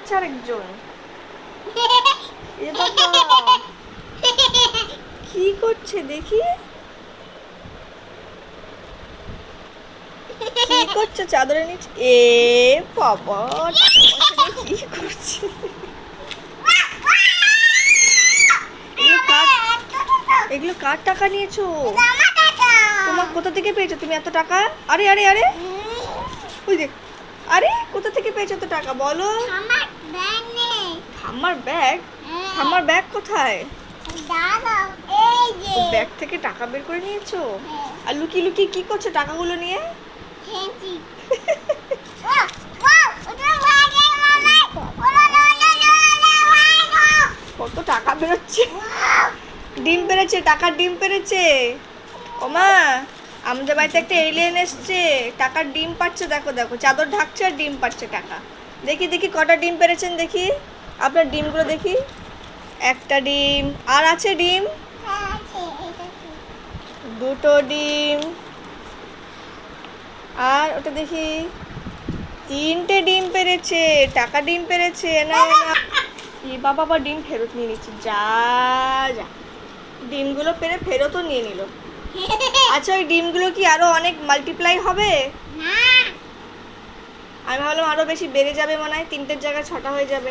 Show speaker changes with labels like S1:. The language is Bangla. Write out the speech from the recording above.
S1: করছে আরেকজন। এ বাবা, কি করছে দেখি, কি করছে চাদরের নিচে? এ বাবা, টাকা পয়সা নিয়ে কি করছে? এগুলো কার টাকা নিয়েছো? তোমার কোথা থেকে পেয়েছো তুমি এত টাকা? আরে আরে আরে, ওই দেখ, আরে কোথা থেকে পেয়েছো এত টাকা বলো? ঠাম্মার ব্যাগ? ঠাম্মার ব্যাগ কোথায়? ব্যাগ থেকে টাকা বের করে নিয়েছো? আর লুকিয়ে লুকিয়ে কি করছো টাকাগুলো নিয়ে? কত টাকা বেরোচ্ছে! ডিম পেরেছে, টাকার ডিম পেরেছে। ওমা, আমাদের বাড়িতে একটা এলিয়েন এসছে, টাকার ডিম পাচ্ছে। দেখো দেখো, চাদর ঢাকছে আর ডিম পাচ্ছে টাকা। দেখি দেখি কটা ডিম পেরেছেন দেখি, আপনার ডিমগুলো দেখি। একটা ডিম, আর আছে ডিম? দুটো ডিম, আর ওটা দেখি, তিনটে ডিম পেরেছে, টাকা ডিম পেরেছে। না না, বাবা আবার ডিম ফেরত নিয়ে নিচ্ছে। যা যা, ডিমগুলো পেরে ফেরতও নিয়ে নিল। আচ্ছা, ওই ডিমগুলো কি আরো অনেক মাল্টিপ্লাই হবে? আমি ভাবলাম আরো বেশি বেড়ে যাবে, মনে হয় তিনটের জায়গায় ছটা হয়ে যাবে।